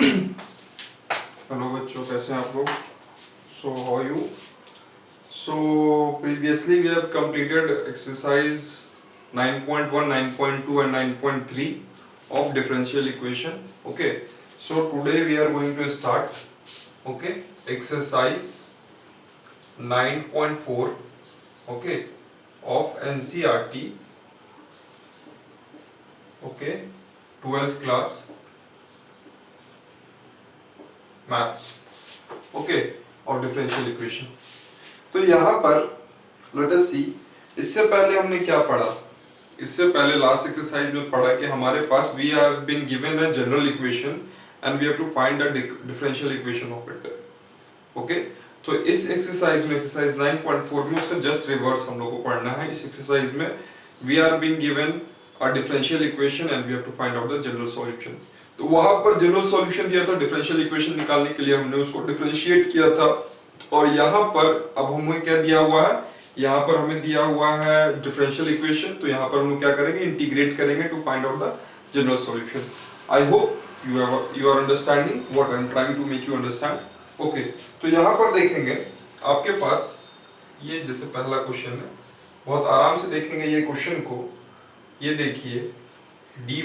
Hello बच्चों, कैसे हैं आप लोग? So how are you? So previously we have completed exercise 9.1, 9.2 and 9.3 of differential equation. Okay, so today we are going to start, okay, exercise 9.4, okay, of NCERT, okay, 12th class maths, okay, of differential equation. तो यहाँ पर late us सी, इससे पहले हमने क्या पढ़ा? इससे पहले लास्ट एक्सरसाइज में पढ़ा कि हमारे पास we have been given a general equation and we have to find the differential equation of it. Okay, तो इस एक्सरसाइज में, एक्सरसाइज 9.4 में उसका जस्ट रिवर्स हम लोग को पढ़ना है. इस एक्सरसाइज में we are been given a differential equation and we have to find out the general solution. तो वहां पर जनरल सॉल्यूशन दिया था, डिफरेंशियल इक्वेशन निकालने के लिए हमने उसको डिफरेंशिएट किया था. और यहाँ पर अब हमें क्या दिया हुआ है? यहाँ पर हमें दिया हुआ है डिफरेंशियल इक्वेशन. तो यहाँ पर हम लोग क्या करेंगे? इंटीग्रेट करेंगे to find out the general solution. I hope you are understanding what I am trying to make you understand. Okay, तो यहाँ पर देखेंगे आपके पास ये जैसे पहला क्वेश्चन है, बहुत आराम से देखेंगे ये क्वेश्चन को. ये देखिए, dy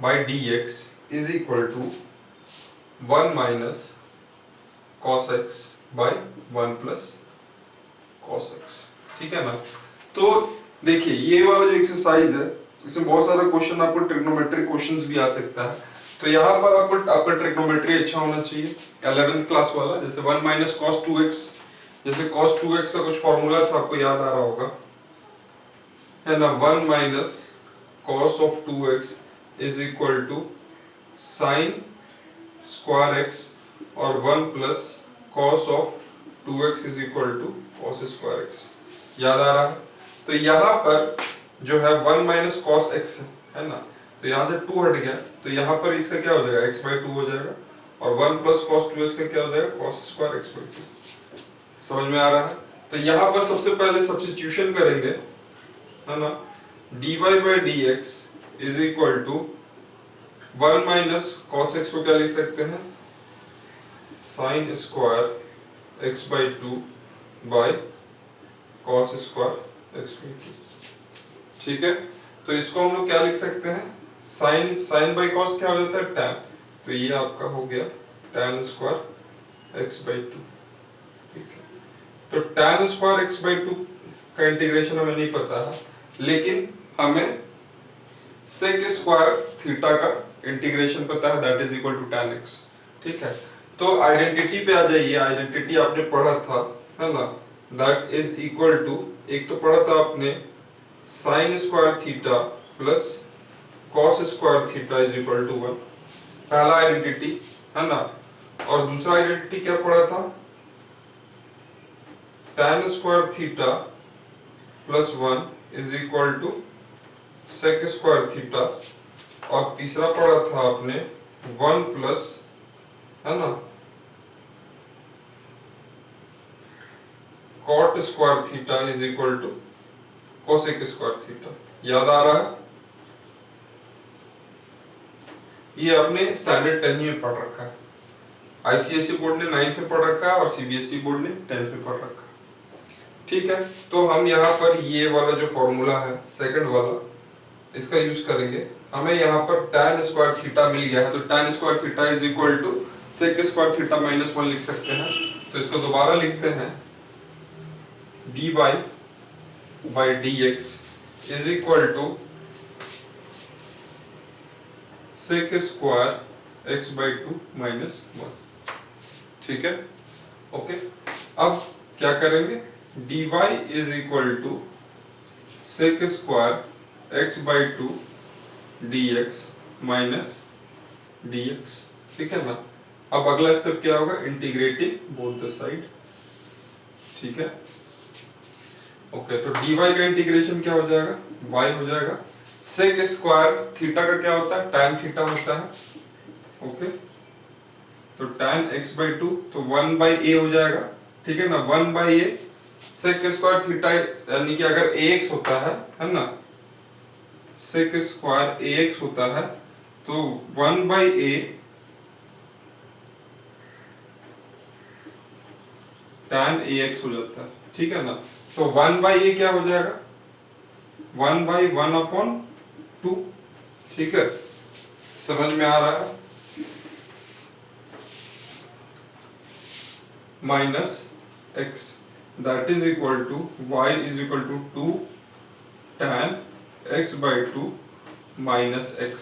by dx is equal to 1 minus cos x by 1 plus cos x. ठीक है ना? तो देखिए ये वाला जो एक्सरसाइज है, इसमें बहुत सारे क्वेश्चन, आपको ट्रिग्नोमेट्रिक क्वेश्चंस भी आ सकता है. तो यहाँ पर आपका ट्रिग्नोमेट्री अच्छा होना चाहिए, 11th क्लास वाला. जैसे 1 minus cos 2x, जैसे cos 2x का कुछ फॉर्मूला था, आपको याद आ रहा होगा, है ना? 1 minus cos of 2x is equal to sin square x और 1 plus cos of 2x is equal to cos square x. याद आ रहा है? तो यहाँ पर जो है 1 minus cos x है ना, तो यहाँ से 2 हट गया, तो यहाँ पर इसका क्या हो जाएगा? x by 2 हो जाएगा. और 1 plus cos 2x से क्या हो जाएगा? cos square x by 2. समझ में आ रहा है? तो यहाँ पर सबसे पहले सब्स्टिट्यूशन करेंगे, है ना? dy by dx is equal to 1 minus cos x को क्या लिख सकते हैं? sin square x by 2 by cos square x by 2. ठीक है, तो इसको हम लोग क्या लिख सकते हैं? sin by cos क्या हो जाता है? tan. तो ये आपका हो गया tan square x by 2. ठीक है, तो tan square x by 2 का इंटीग्रेशन हमें नहीं पता है, लेकिन हमें sec square थीटा का इंटीग्रेशन पता है, that is equal to tan x. ठीक है, तो आइडेंटिटी पे आ जाइए. आइडेंटिटी आपने पढ़ा था, है ना? दैट इज इक्वल टू, एक तो पढ़ा था आपने sin square theta plus cos square theta is equal to 1. पहला आइडेंटिटी, है ना? और दूसरा आइडेंटिटी क्या पढ़ा था? tan square theta plus 1 is equal to sec square theta. और तीसरा पढ़ा था आपने 1 प्लस, है ना, cot square theta is equal to cosec square theta. याद आ रहा है? ये आपने स्टैंडर्ड 10 में पढ़ रखा है. आईसीएसई बोर्ड ने 9th में पढ़ रखा है और सीबीएसई बोर्ड ने 10th में पढ़ रखा है. ठीक है, तो हम यहाँ पर ये वाला जो फॉर्मूला है सेकंड वाला, इसका यूज करेंगे. हमें यहाँ पर tan स्क्वायर थीटा मिल गया है, तो tan square theta is equal to sec square theta minus 1 लिख सकते हैं. तो इसको दोबारा लिखते हैं, dy by dx is equal to sec square x by 2 minus 1. ठीक है, ओके. अब क्या करेंगे? dy is equal to sec square x by 2 dx minus dx. ठीक है ना? अब अगला स्टेप क्या होगा? Integrating both the side. ठीक है, ओके. तो dy का इंटीग्रेशन क्या हो जाएगा? y हो जाएगा. sec स्क्वायर थीटा का क्या होता है? tan थीटा होता है. ओके, तो tan x by 2, तो 1 by a हो जाएगा. ठीक है ना? 1 by a sec square theta, यानी कि अगर ax होता है ना, sec स्क्वायर ax होता है, तो 1 by a tan ax हो जाता है, ठीक है ना। तो 1/a क्या हो जाएगा, 1/1/2, ठीक है, समझ में आ रहा है। Minus x that is equal to y is equal to 2 tan x/2 minus x,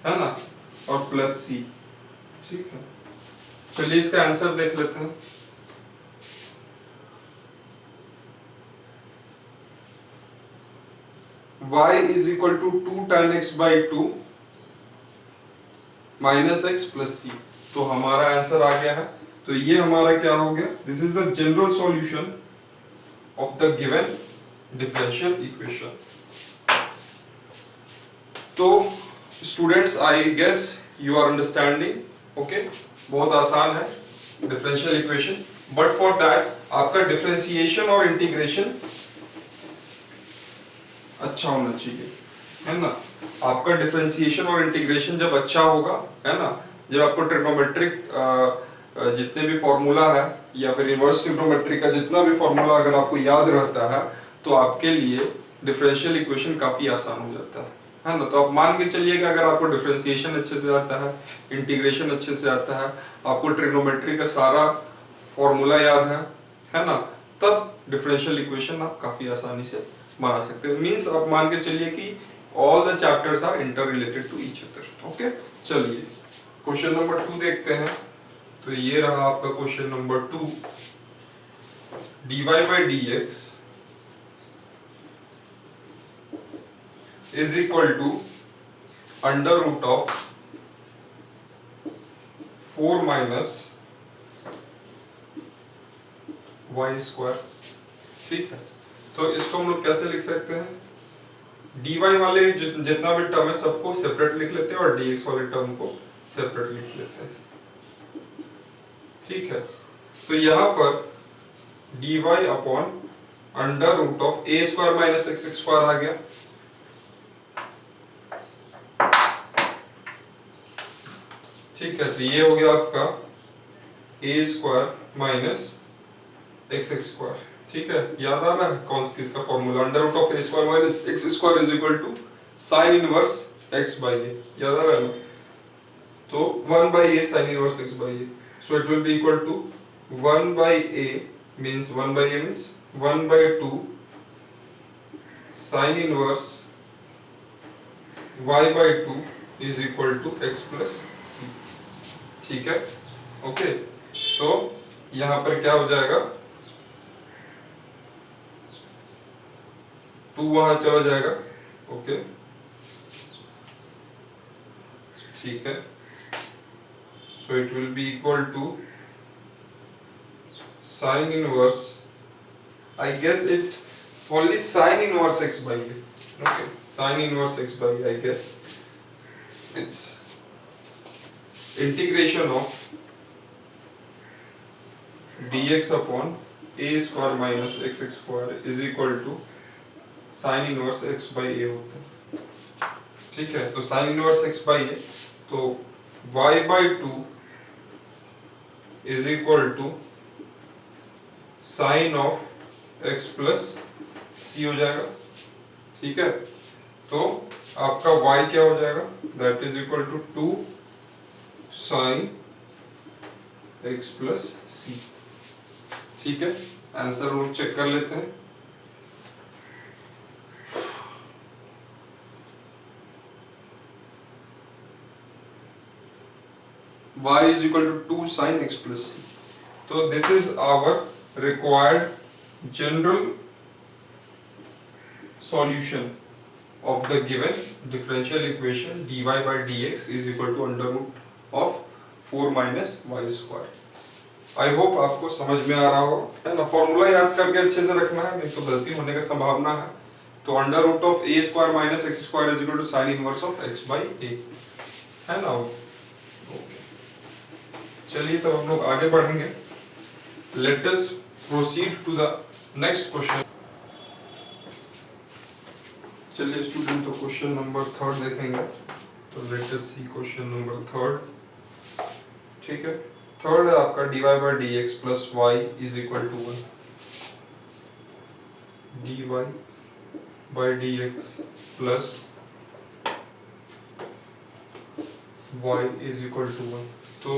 है ना, और प्लस c, ठीक है। चलिए इसका आंसर देख लेते हैं। y is equal to 2 tan x/2 minus x plus c, तो हमारा आंसर आ गया है। तो ये हमारा क्या हो गया, this is the general solution of the given differential equation. तो students I guess you are understanding, okay, बहुत आसान है differential equation, but for that आपका डिफरेंशिएशन और इंटीग्रेशन अच्छा होना चाहिए, है ना। आपका डिफरेंशिएशन और इंटीग्रेशन जब अच्छा होगा, है ना, जब आपको ट्रिग्नोमेट्रिक जितने भी फॉर्मूला है या फिर इनवर्स ट्रिग्नोमेट्री का जितना भी फॉर्मूला अगर आपको याद रहता है तो आपके लिए डिफरेंशियल इक्वेशन काफी आसान हो जाता है ना। तो आप मान के चलिए कि अगर आपको डिफरेंशिएशन अच्छे से आता है, इंटीग्रेशन अच्छे से आता है, आपको ट्रिग्नोमेट्री का सारा फॉर्मूला याद है ना, तब डिफरेंशियल इक्वेशन आप काफी आसानी से बना सकते हैं। मींस आप मान के चलिए कि all the chapters are interrelated to each other, okay. चलिए क्वेश्चन नंबर 2 देखते हैं। तो ये रहा आपका question number 2, dy by dx is equal to under root of 4 minus y square, ठीक है। तो इसको हम लोग कैसे लिख सकते हैं, dy वाले जितना भी टर्म है सबको सेपरेट लिख लेते हैं और dx वाले टर्म को सेपरेट लिख लेते हैं, ठीक है। तो यहां पर dy upon under root of a square minus x square आ गया, ठीक है। तो ये हो गया आपका a square minus x square, ठीक है। याद आ रहा है कौन सा किसका formula, under root of a square minus x square is equal to sine inverse x by a, याद आ रहा है ना। तो 1/a sin inverse x by a, so it will be equal to 1/a means 1/a means 1/2 sin inverse y by 2 is equal to x plus c, ठीक है, okay. तो यहां पर क्या हो जाएगा, 2 वहां चला जाएगा, ओके, ठीक है। So it will be equal to sin inverse, I guess it's only sin inverse x by a, okay, sin inverse x by a, I guess it's integration of dx upon a square minus x square is equal to sin inverse x by a होता है, ठीक है। तो sin inverse x by a, तो y by 2 is equal to sine of x plus c हो जाएगा, ठीक है। तो आपका y क्या हो जाएगा, that is equal to 2 sine x plus c, ठीक है। आंसर लोग चेक कर लेते हैं। y is equal to 2 sin x plus c, तो this is our required general solution of the given differential equation dy by dx is equal to under root of 4 minus y square। I hope आपको समझ में आ रहा हो, है ना। Formula याद करके अच्छे से रखना है, नहीं तो गलती होने का संभावना है। तो under root of a square minus x square is equal to sine inverse of x by a, है ना, ओके। चलिए तब हम लोग आगे बढ़ेंगे। Let us proceed to the next question. चलिए स्टूडेंट, तो क्वेश्चन नंबर 3 देखेंगे। तो let us see question number 3, ठीक है। थर्ड है आपका dy by d x plus y is equal to 1, dy by d x plus y is equal to 1। तो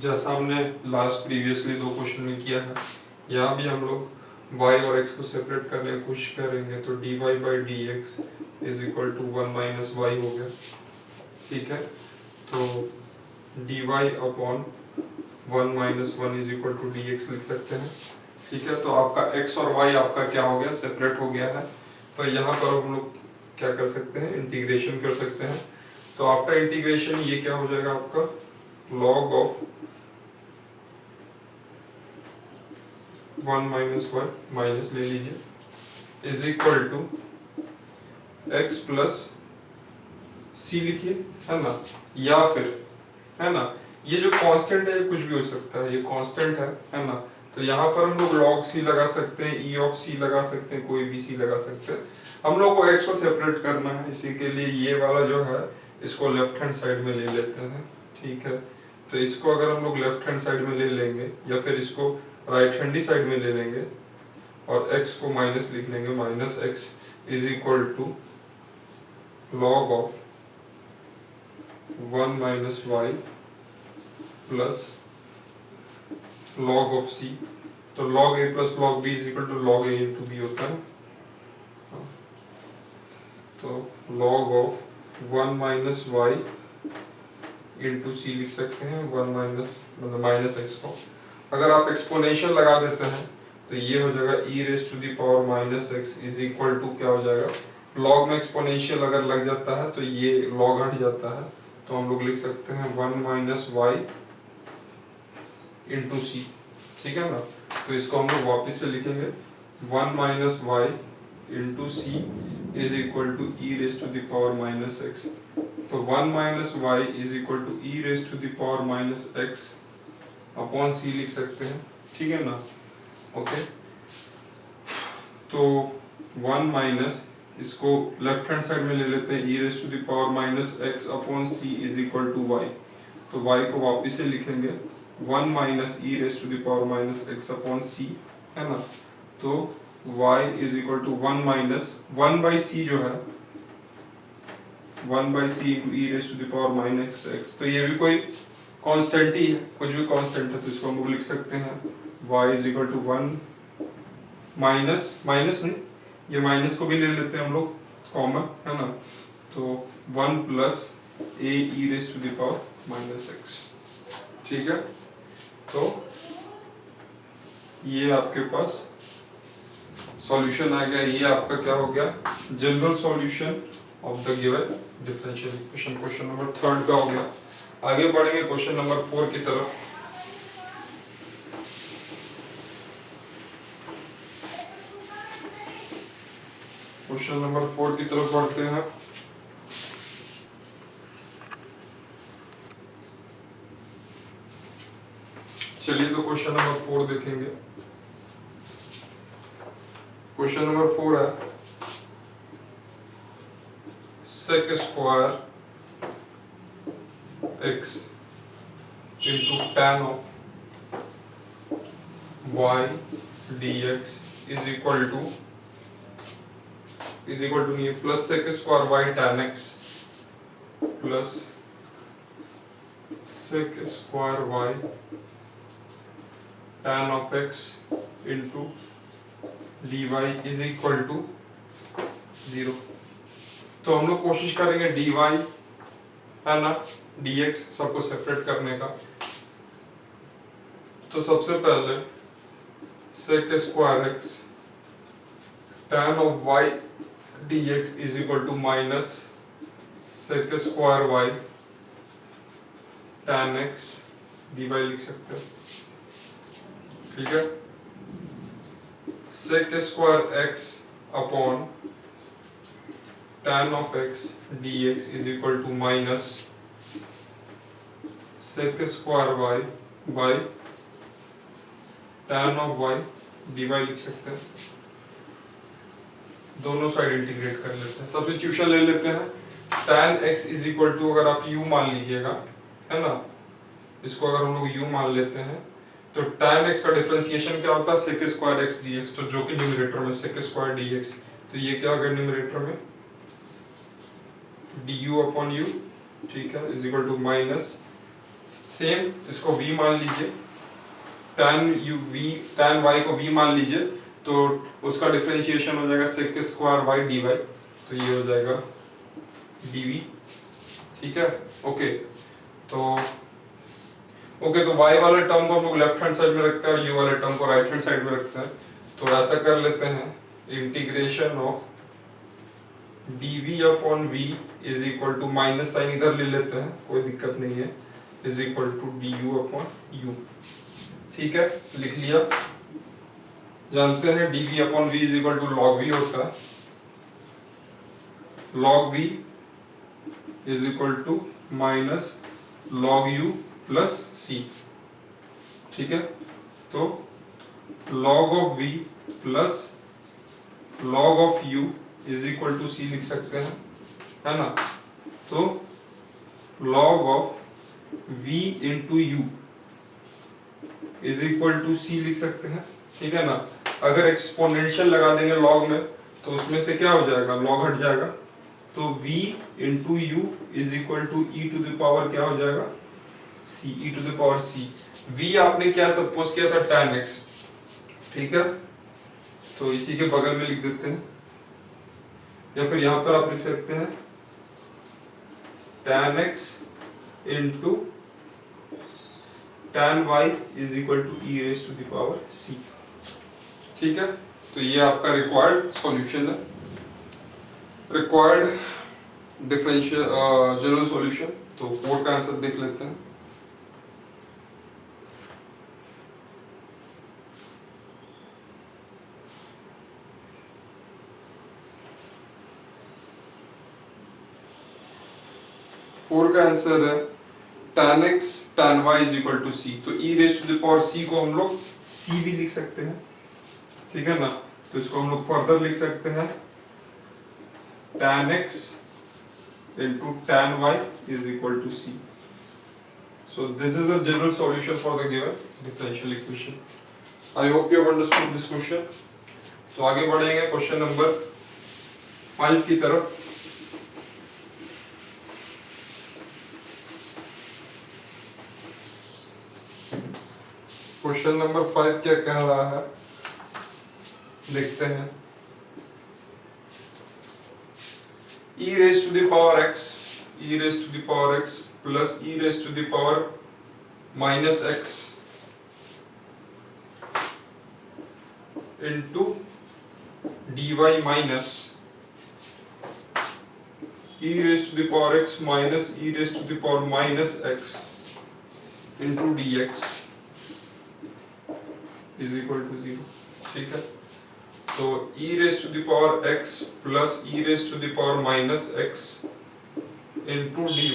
जैसा हमने लास्ट प्रीवियसली दो क्वेश्चन में किया है, यहाँ भी हम लोग y और x को सेपरेट करने की कोशिश करेंगे। तो dy by d x is equal to 1 minus y हो गया, ठीक है। तो dy upon 1 minus 1 is equal to d x लिख सकते हैं, ठीक है। तो आपका x और y आपका क्या हो गया, सेपरेट हो गया है। तो यहाँ पर हम लोग क्या कर सकते हैं, इंटीग्रेशन कर सकते हैं। तो आफ्टर इंटीग्रेशन ये क्या हो जाएगा आपका, log ऑफ 1 माइनस 1 माइनस ले लीजिए is equal to x plus C लिखिए, है ना, या फिर, है ना, ये जो कांस्टेंट है ये कुछ भी हो सकता है, ये कांस्टेंट है ना। तो यहाँ पर हम लोग log c लगा सकते हैं, e ऑफ c लगा सकते हैं, कोई भी c लगा सकते हैं। हम लोग को x को सेपरेट करना है, इसी के लिए ये वाला जो है इसको लेफ्ट हैंड साइड में ले लेते हैं, ठीक है। तो इसको अगर हम लोग लेफ्ट हैंड साइड में ले लेंगे या फिर इसको राइट हैंडी साइड में ले लेंगे और x को माइनस लिख लेंगे, minus x is equal to log of 1 minus y plus log of c। तो log a plus log b is equal to log a into b होता है। तो log of 1 minus y into C लिख सकते हैं, 1 minus मतलब minus x को अगर आप एक्सपोनेंशियल लगा देते हैं तो ये हो जाएगा e raise to the power minus x is equal to क्या हो जाएगा, log में एक्सपोनेंशियल अगर लग जाता है तो ये log हट जाता है। तो हम लोग लिख सकते हैं 1 माइनस वाई इंटू सी, ठीक है ना। तो इसको हम लोग वापस से लिखेंगे 1 minus y into C is equal to e raise to the power minus x. तो 1 minus y is equal to e raise to the power minus x upon C लिख सकते हैं, ठीक है ना, ओके। तो 1 माइनस इसको लेफ्ट हैंड साइड में ले लेते हैं, e raise to the power minus x upon C is equal to y. तो वाई को वापिस से लिखेंगे 1 minus e raise to the power minus x upon C, है ना। तो y is equal to 1 minus 1 by C जो है 1 by C into e raise to the power minus x. तो ये भी कोई कांस्टेंट ही है, कुछ भी कांस्टेंट है, तो इसको हम लोग लिख सकते हैं y is equal to 1 minus minus नहीं, ये माइनस को भी ले लेते हैं हम लोग कॉमन, है ना। तो 1 प्लस ए e raise to the power minus x, ठीक है। तो ये आपके पास सॉल्यूशन आ गया। ये आपका क्या हो गया, general solution of the given differential equation, question number 3 का हो गया। आगे बढ़ेंगे क्वेश्चन नंबर 4 की तरफ। क्वेश्चन नंबर 4 की तरफ बढ़ते हैं। चलिए तो क्वेश्चन नंबर 4 देखेंगे। क्वेश्चन नंबर 4 है sec square x into tan of y dx is equal to नहीं plus sec square y tan x plus sec square y tan of x into dy is equal to 0। तो हम लोग कोशिश करेंगे dy है ना dx सबको separate करने का। तो सबसे पहले sec square x tan of y dx is equal to minus sec square y tan x dy लिख सकते हैं, ठीक है। sec square x upon tan of x dx is equal to minus sec square y by tan of y dy लिख सकते हैं। दोनों side integrate कर लेते हैं, सब्स्टिट्यूशन ले लेते हैं। tan x is equal to अगर आप u मान लीजिएगा, है ना, इसको अगर हम लोग u मान लेते हैं तो tan x का डिफरेंशिएशन क्या होता है sec स्क्वायर x dx, तो जो कि न्यूमरेटर में sec स्क्वायर dx, तो ये क्या होगा न्यूमरेटर में du अपॉन u, ठीक है, is equal to minus same इसको v मान लीजिए, tan y को v मान लीजिए, तो उसका डिफरेंशिएशन हो जाएगा sec स्क्वायर y dy, तो ये हो जाएगा dv, ठीक है। ओके तो y वाले टर्म को हम लोग लेफ्ट हैंड साइड में रखते हैं और u वाले टर्म को राइट हैंड साइड में रखते हैं, तो ऐसा कर लेते हैं integration of dv upon v is equal to minus sign इधर ले लेते हैं, कोई दिक्कत नहीं है, is equal to du upon u, ठीक है, लिख लिया। जानते हैं dv upon v is equal to log v होता है, log v is equal to minus log u plus c, ठीक है, तो log of v plus log of u is equal to c लिख सकते हैं, है ना, तो log of v into u is equal to c लिख सकते हैं, ठीक है ना। अगर एक्सपोनेंशियल लगा देंगे log में तो उसमें से क्या हो जाएगा, log हट जाएगा, तो v into u is equal to e to the power क्या हो जाएगा c, e to the power c। v आपने क्या सपोज किया था tan x, ठीक है, तो इसी के बगल में लिख देते हैं, या फिर यहां पर आप लिख सकते हैं tan x into tan y is equal to e raise to the power c, ठीक है। तो ये आपका रिक्वायर्ड सॉल्यूशन है, रिक्वायर्ड डिफरेंशियल जनरल सॉल्यूशन। तो 4 का आंसर देख लेते हैं। फोर का आंसर है tan x tan y is equal to c, तो e raise to the power c को हम लोग c भी लिख सकते हैं, ठीक है ना, तो इसको हम लोग फर्दर लिख सकते हैं tan x into tan y is equal to c. So this is a general solution for the given differential equation. I hope you have understood this question. तो आगे बढ़ेंगे क्वेश्चन नंबर 5 की तरफ। क्वेश्चन नंबर 5 क्या कह रहा है देखते हैं। e raised to the power x plus e raised to the power minus x into dy minus e raised to the power x minus e raised to the power minus x into dx is equal to 0, ठीक है। तो e raised to the power x plus e raised to the power minus x into dy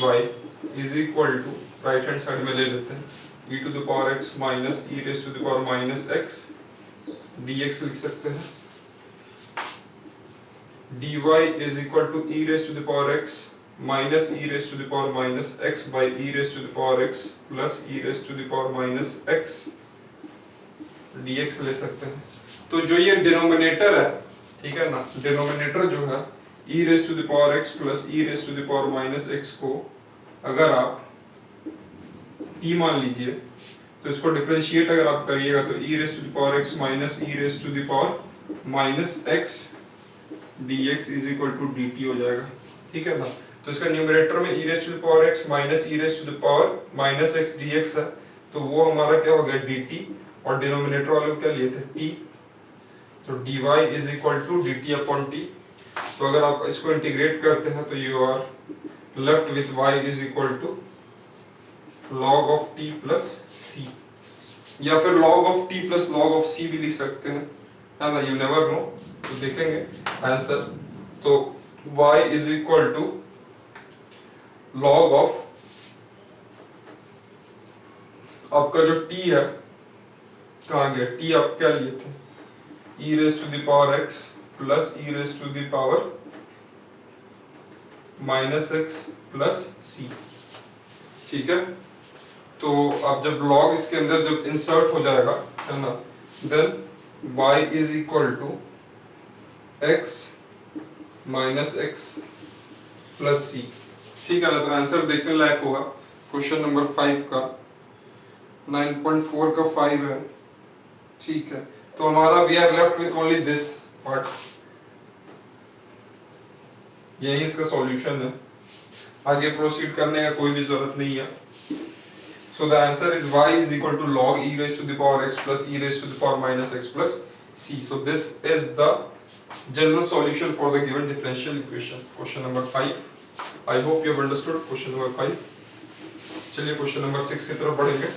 is equal to, right hand side में ले लेते हैं, e to the power x minus e raised to the power minus x dx लिख सकते हैं, dy is equal to e raised to the power x minus e raised to the power minus x by e raised to the power x plus e raised to the power minus x dx ले सकते हैं। तो जो ये denominator है, ठीक है ना, डिनोमिनेटर जो है e raise to the power x plus e raise to the power minus x को अगर आप t मान लीजिए तो इसको डिफरेंशिएट अगर आप करिएगा तो e raise to the power x minus e raise to the power minus x dx is equal to dt हो जाएगा, ठीक है ना। तो इसका न्यूमरेटर में e raise to the power x minus e raise to the power minus x dx है, तो वो हमारा क्या हो गया dt, और डिनोमिनेटर वाले को क्या लिए थे t, तो dy is equal to dt upon t। तो अगर आप इसको इंटीग्रेट करते हैं तो you are left with y is equal to log of t plus c, या फिर log of t plus log of c भी लिख सकते हैं, है ना, you never know। तो देखेंगे आंसर, तो y is equal to log of आपका जो t है कहाँ गया, t आप क्या लिए थे e raised to the power x plus e raised to the power minus x plus c, ठीक है। तो अब जब log इसके अंदर जब इंसर्ट हो जाएगा है ना, then y is equal to x minus x plus C. ठीक है ना, तो आंसर देखने लायक होगा क्वेश्चन नंबर 5 का। 9.4 का 5 है। ठीक है, तो हमारा we are left with only this part, यही इसका सॉल्यूशन है, आगे प्रोसीड करने का कोई भी जरूरत नहीं है। So the answer is y is equal to log e raised to the power x plus e raised to the power minus x plus c. So this is the general solution for the given differential equation, question number 5. I hope you have understood question number 5. चलिए question number 6 की तरफ बढ़ेंगे।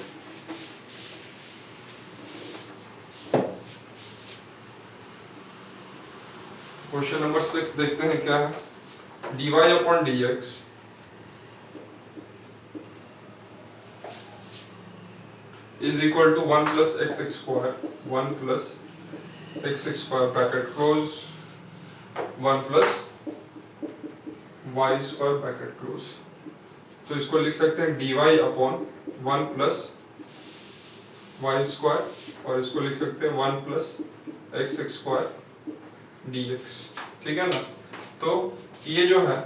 Question number 6 देखते हैं क्या है। dy upon dx is equal to 1 plus x square, 1 plus x square bracket close, 1 plus y square bracket close। तो इसको लिख सकते हैं dy upon 1 plus y square, और इसको लिख सकते हैं 1 plus x square dx। ठीक है ना, तो ये जो है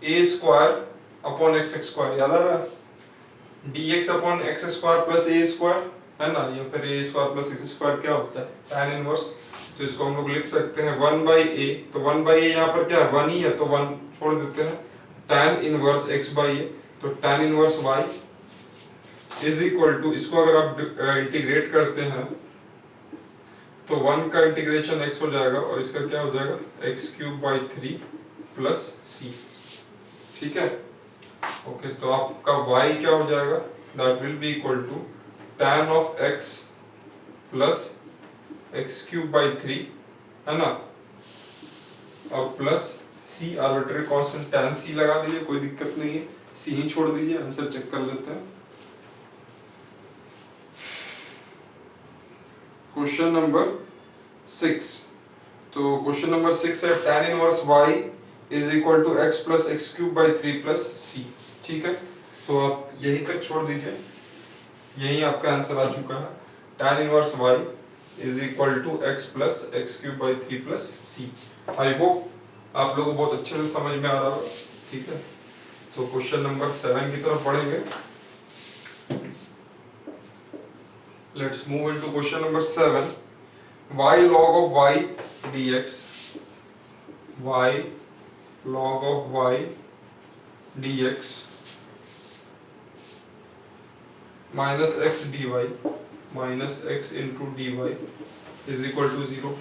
a square upon x square, याद आ रहा है, dx upon x square plus a square है ना, या फिर a square plus x square क्या होता है, tan इनवर्स। तो इसको हम लोग लिख सकते हैं 1 by a, तो 1 by a यहाँ पर क्या है, 1 ही है, तो 1 छोड़ देते हैं, tan inverse x by a, तो tan inverse y is equal to, इसको अगर आप इंटीग्रेट करते हैं तो 1 का इंटीग्रेशन x हो जाएगा और इसका क्या हो जाएगा x cube by 3 plus c। ठीक है, ओके, तो आपका y क्या हो जाएगा, that will be equal to tan of x plus x cube by 3 है ना, और plus c arbitrary constant tan c लगा दीजिए, कोई दिक्कत नहीं है, c ही छोड़ दीजिए, आंसर चेक कर लेते हैं। क्वेश्चन नंबर 6, तो क्वेश्चन नंबर 6 है tan inverse y is equal to x plus x cube by 3 plus c। ठीक है, तो आप यही तक छोड़ दीजिए, यही आपका आंसर आ चुका है, tan inverse y is equal to x plus x cube by 3 plus c। I hope आप लोगों को बहुत अच्छे से समझ में आ रहा होगा। ठीक है, तो क्वेश्चन नंबर 7 की तरफ बढ़ेंगे। Let's move into question number 7. Y log of y dx, y log of y dx minus x dy minus x into dy is equal to 0।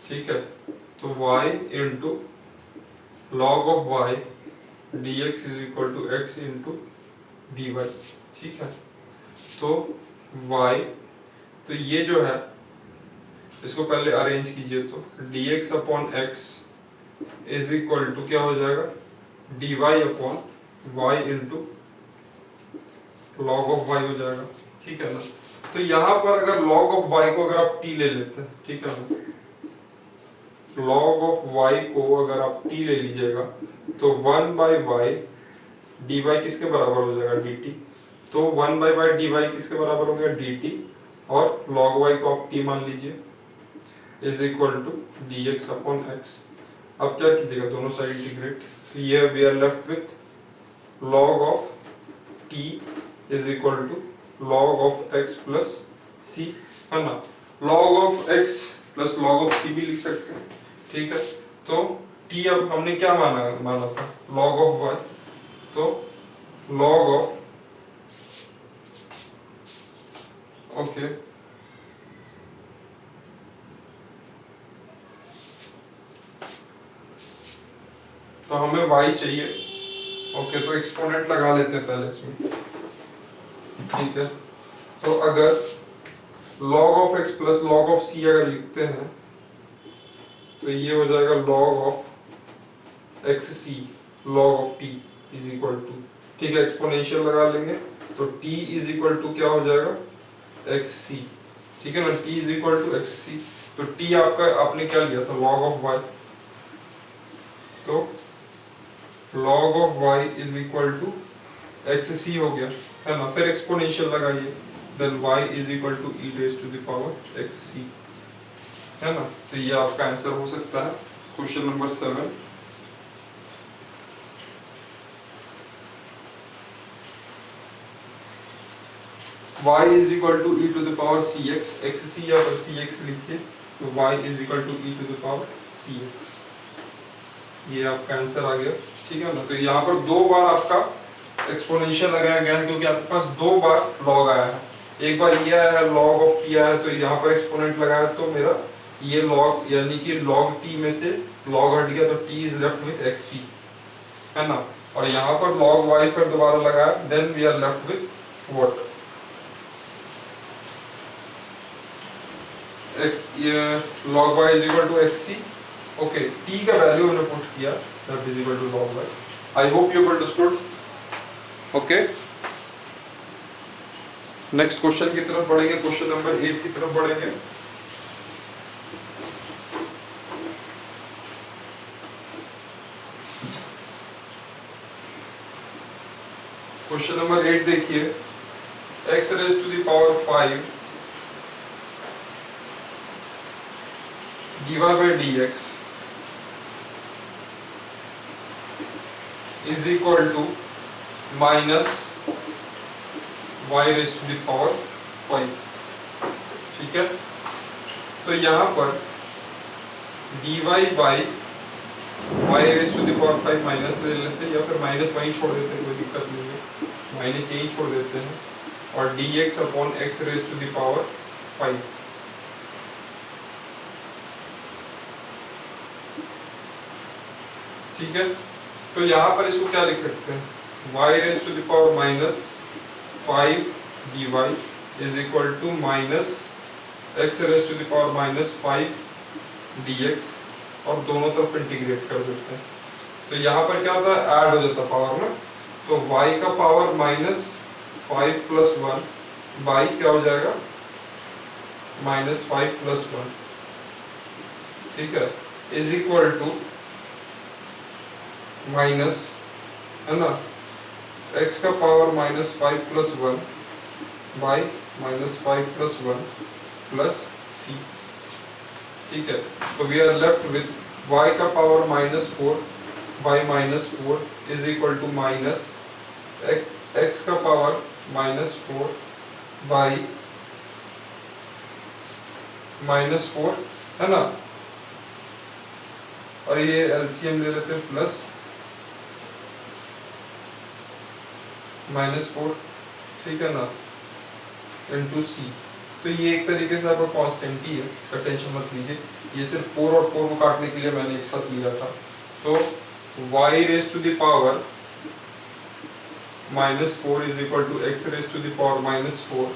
ठीक है, तो y into log of y dx is equal to x into dy। ठीक है, तो y, तो ये जो है इसको पहले अरेंज कीजिए, तो dx upon x is equal to क्या हो जाएगा dy upon y into log of y हो जाएगा। ठीक है ना, तो यहाँ पर अगर log ऑफ y को अगर आप t ले लेते हैं, ठीक है ना, log ऑफ y को अगर आप t ले लीजिएगा तो 1 बाई y dy किसके बराबर हो जाएगा dt, तो 1 बाई y dy किसके बराबर हो गया dt, और log y को आप t मान लीजिए is equal to dx upon x। अब क्या कीजिएगा, दोनों साइड इंटीग्रेट, तो ये we are left with log of t is equal to log of x plus c है ना, log of x plus log of c भी लिख सकते हैं। ठीक है, तो t अब हमने क्या माना था log ऑफ y, तो log ऑफ, ओके, तो हमें y चाहिए। ओके, तो एक्सपोनेंट लगा लेते हैं पहले इसमें। ठीक है, तो अगर log of x plus log of c अगर लिखते हैं तो ये हो जाएगा log of xc log of t is equal to, ठीक है, एक्सपोनेंशियल लगा लेंगे तो t इज इक्वल टू क्या हो जाएगा xc। ठीक है ना, t is equal to xc, तो t आपका आपने क्या लिया था log ऑफ y, तो log of y is equal to x C हो गया, है ना, फिर एक्सपोनेंशियल लगाइए, then y is equal to e raise to the power x C, है ना। तो ये आपका आंसर हो सकता है question number 7। y is equal to e to the power C x, x सी या फिर सी एक्स लिखिए, तो y is equal to e to the power C x, ये आपका आंसर आ गया, ठीक है ना। तो यहाँ पर दो बार आपका एक्सपोनेंशियल लगाया गया है क्योंकि आपके पास दो बार लॉग आया है, एक बार ये आया है लॉग ऑफ टी आया है, तो यहाँ पर एक्सपोनेंट लगाया तो मेरा ये लॉग यानी कि लॉग टी में से लॉग हट गया, तो T is left with x C, है ना। और यहाँ पर लॉग वाई फिर दोबारा लगाया, then we are left with what, ये log y is equal to x c. Okay, t का वैल्यू मैंने पुट किया, that is equal to log y। I hope you understood. Okay, next question की तरफ बढ़ेंगे, क्वेश्चन नंबर 8 की तरफ बढ़ेंगे। क्वेश्चन नंबर 8 देखिए, x raise to the power 5 dy by dx is equal to minus y raised to the power 5, ठीक है। तो यहाँ पर dy by y raised to the power 5 minus ले लेते हैं, या फिर माइनस वहीं छोड़ देते हैं, कोई दिक्कत नहीं है, माइनस यहीं छोड़ देते हैं, और dx upon x raised to the power 5, ठीक है। तो यहाँ पर इसको क्या लिख सकते हैं, y raise to the power minus 5 dy is equal to minus x raise to the power minus 5 dx, और दोनों तरफ इंटीग्रेट कर देते हैं। तो यहाँ पर क्या होता है, ऐड हो जाता है पावर में, तो y का पावर माइनस 5 प्लस 1 बाई क्या हो जाएगा, माइनस 5 प्लस 1, ठीक है, इज इक्वल टू माइनस, है ना, x का power minus 5 plus 1 by minus 5 plus 1 plus c, ठीक है। तो we are left with y का power minus 4 by minus 4 is equal to minus x का पावर माइनस 4 बाई माइनस 4, है ना, और ये एलसीएम ले लेते हैं, प्लस माइनस 4, ठीक है ना, इंटू सी। तो ये एक तरीके से आपका कांस्टेंट ही है, इसका टेंशन मत लीजिए, ये सिर्फ 4 और 4 को काटने के लिए मैंने एक साथ लिया था। तो y raise to the power minus 4 is equal to x raise to the power minus 4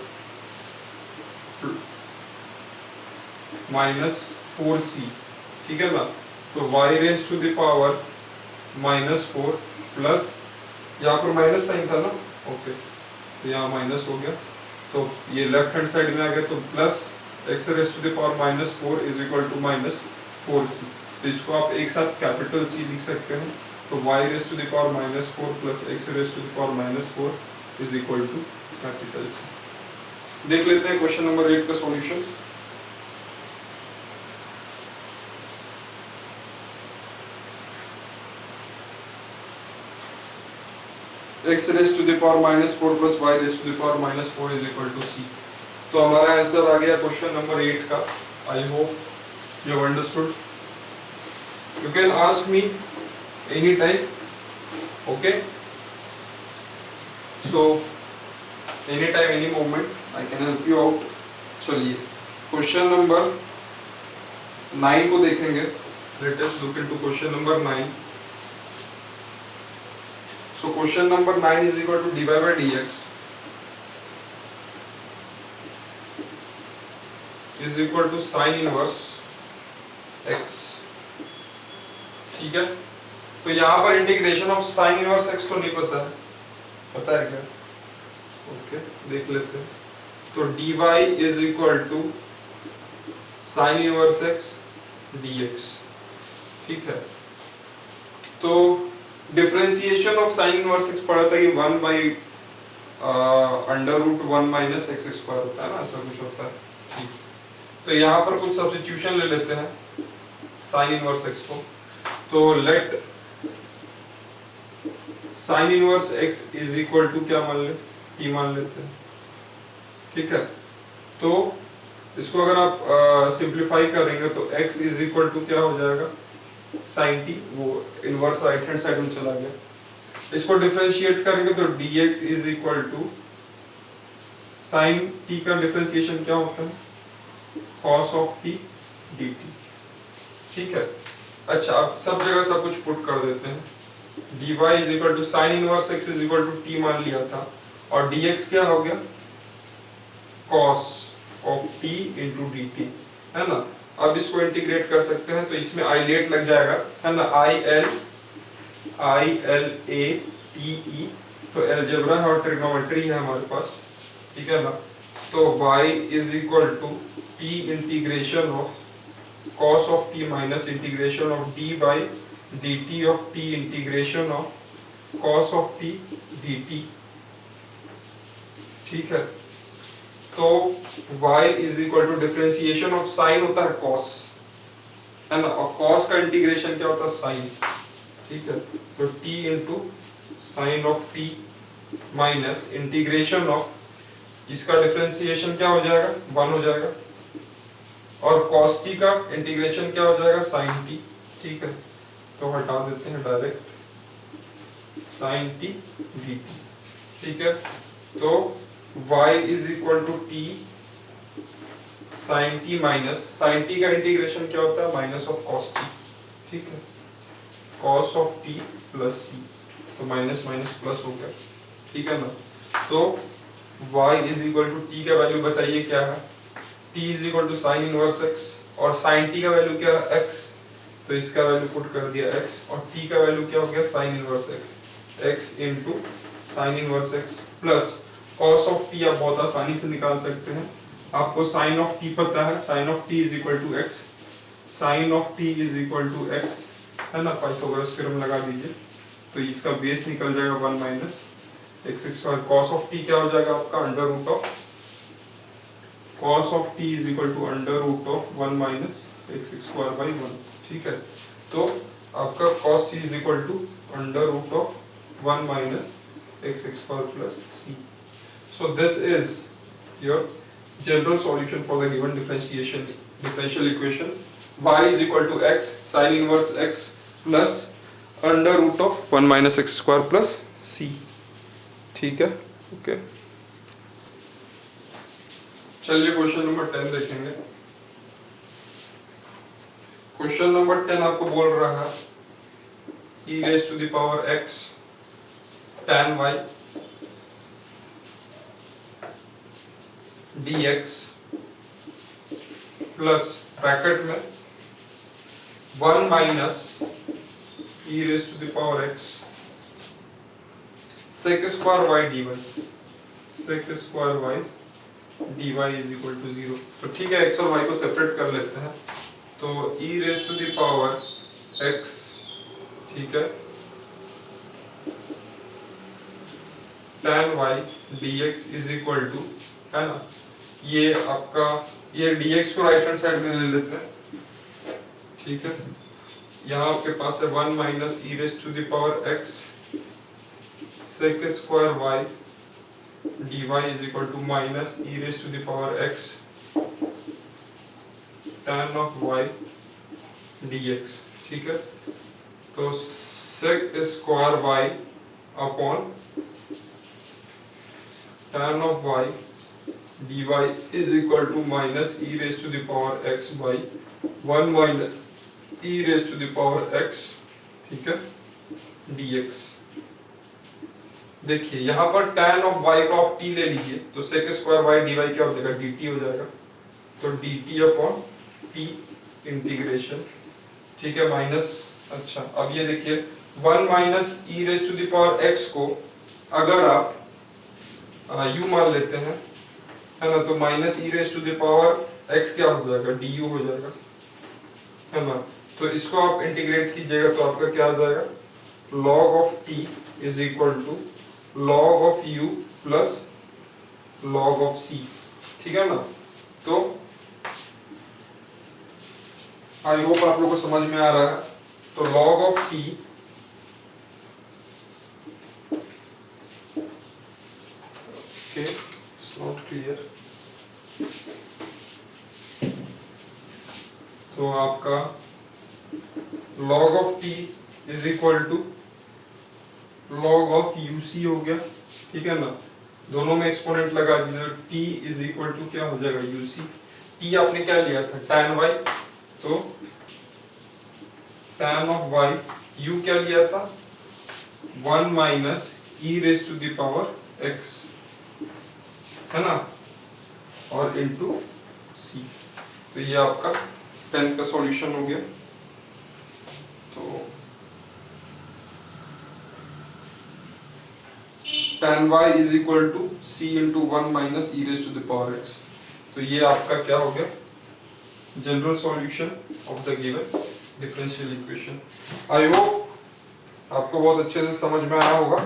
minus 4c, ठीक है ना। तो y raise to the power minus 4 plus, यहाँ पर माइनस साइन था ना, ओके, तो यहाँ माइनस हो गया, तो ये लेफ्ट हैंड साइड में आ गया, तो plus x raise to the power minus 4 is equal to minus 4c। तो इसको आप एक साथ कैपिटल C लिख सकते हैं, तो y raise to the power minus 4 plus x raise to the power minus 4 is equal to capital C। देख लेते हैं क्वेश्चन नंबर 8 का solution. x raise to the power minus 4 plus y raise to the power minus 4 is equal to c। तो हमारा answer आ गया question number 8 का। आई hope you have understood. You can ask me any time, okay, so any time any moment I can help you out. चलिए question number 9 को देखेंगे। Let us look into question number 9। So question number 9 is equal to dy by dx is equal to sin inverse x, ठीक है। तो यहाँ पर integration of sin inverse x तो नहीं पता है, पता है क्या, ओके, देख लेते हैं। तो dy is equal to sin inverse x dx, ठीक है। तो differentiation of sine inverse x पढ़ा था कि 1 by under root 1 minus x square होता है ना, ऐसा कुछ होता है। ठीक, तो यहाँ पर कुछ सब्स्टिट्यूशन ले लेते हैं साइन इनवर्स एक्स को। तो let sine inverse x is equal to क्या मान ले, टी मान लेते हैं। ठीक है, तो इसको अगर आप सिंप्लीफाई करेंगे तो x इज इक्वल टू क्या हो जाएगा, साइन टी, वो इनवर्स राइट हैंड साइड में चला गया। इसको डिफरेंशिएट करेंगे तो dx is equal to sine t का डिफरेंशिएशन क्या होता है, cos ऑफ t dt। ठीक है, अच्छा अब सब जगह सब कुछ पुट कर देते हैं। dy is equal to sine inverse x is equal to t मान लिया था, और dx क्या हो गया, cos of t into dt, है ना। अब इसको इंटीग्रेट कर सकते हैं, तो इसमें i लेट लग जाएगा, है ना, i l a t e, तो अलजेब्रा है और ट्रिग्नोमेट्री है हमारे पास। ठीक है ना, तो y is equal to t integration of cos of t minus integration of d by dt of t integration of cos of t dt। ठीक है, तो y is equal to differentiation of sine होता है cos, है ना, और cos का integration क्या होता है, साइन। ठीक है, तो t into sine of t minus integration of, इसका डिफरेंशिएशन क्या हो जाएगा, 1 हो जाएगा, और cos t का इंटीग्रेशन क्या हो जाएगा, sin t। ठीक है, तो हटा देते हैं डायरेक्ट sin t dt। ठीक है, तो y is equal to t sin t minus, sin t का इंटीग्रेशन क्या होता है, माइनस ऑफ cos t। ठीक है, cos of t plus c, तो माइनस माइनस प्लस हो गया। ठीक है ना, तो y is equal to t का वैल्यू बताइए क्या है, t is equal to sine inverse x, और sin t का वैल्यू क्या है, x, तो इसका वैल्यू पुट कर दिया x, और t का वैल्यू क्या हो गया, sign inverse x, x into sine inverse x plus cos of t आप बहुत आसानी से निकाल सकते हैं, आपको साइन ऑफ t पता है, sine of t is equal to x, sine of t is equal to x, है ना, पाइथागोरस थ्योरम लगा दीजिए, तो इसका बेस निकल जाएगा 1 minus x square, cos of t क्या हो जाएगा आपका, under root of cos of t is equal to under root of 1 minus x square by 1। ठीक है, तो आपका cos t is equal to under root of 1 minus x square plus c। So this is your general solution for the given differential equation, y is equal to x sin inverse x plus under root of 1 minus x square plus c। ठीक है, okay, चलिए question number 10 देखेंगे। Question number 10 आपको बोल रहा है e raised to the power x tan y dx plus bracket में 1 minus e raised to the power x sec square y dy, sec square y dy is equal to 0। तो ठीक है, x और y को separate कर लेते हैं, तो e raised to the power x, ठीक है, tan y dx is equal to, है ना, ये आपका, ये dx को राइट हैंड साइड में ले लेते हैं। ठीक है, यहाँ आपके पास है 1 minus e raise to the power x sec square y dy is equal to minus e raise to the power x tan of y dx। ठीक है, तो sec square y upon tan of y dy is equal to minus e raise to the power x by 1 minus e raised to the power x, ठीक है, dx। देखिए यहाँ पर tan of y को आप t ले लीजिए, तो sec स्क्वायर y dy क्या हो जाएगा, dt हो जाएगा, तो dt अपॉन t इंटीग्रेशन। ठीक है, माइनस, अच्छा अब ये देखिए 1 minus e raised to the power x को अगर आप u मान लेते हैं, है ना, तो minus e raised to the power x क्या हो जाएगा, du हो जाएगा, है ना, तो इसको आप इंटीग्रेट कीजिएगा तो आपका क्या आ जाएगा, log of t is equal to log of u plus log of c, ठीक है ना। तो आई होप आप लोगों को समझ में आ रहा है। तो log of t okay, it's not clear। तो आपका log of t is equal to log of uc हो गया, ठीक है ना। दोनों में एक्सपोनेंट लगा दिया, t is equal to क्या हो जाएगा uc। t आपने क्या लिया था tan y, तो tan of y, u क्या लिया था 1 minus e raise to the power x, है ना, और इनटू c। तो ये आपका 10th का सॉल्यूशन हो गया। तो tan y is equal to c into 1 minus e raised to the power x। तो ये आपका क्या हो गया general solution of the given differential equation. I hope आपको बहुत अच्छे से समझ में आया होगा,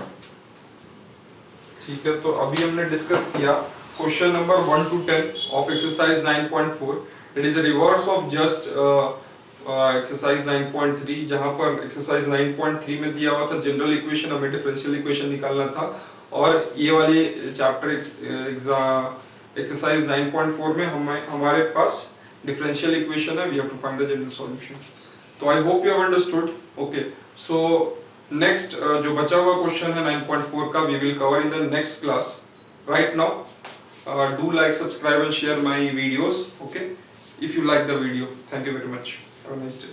ठीक है। तो अभी हमने डिस्कस किया question number 1 to 10 of exercise 9.4। It is a reverse of just exercise 9.3, जहां पर एक्सरसाइज 9.3 में दिया हुआ था जनरल इक्वेशन, हमें डिफरेंशियल इक्वेशन निकालना था, और ये वाली चैप्टर एक्सरसाइज 9.4 में हमारे पास डिफरेंशियल इक्वेशन है, we have to find the general solution. तो I hope you have understood. Okay, so next जो बचा हुआ क्वेश्चन है 9.4 का, we will cover in the next class. Right now do like, subscribe and share my videos, okay, if you like the video. Thank you very much. Have a nice day.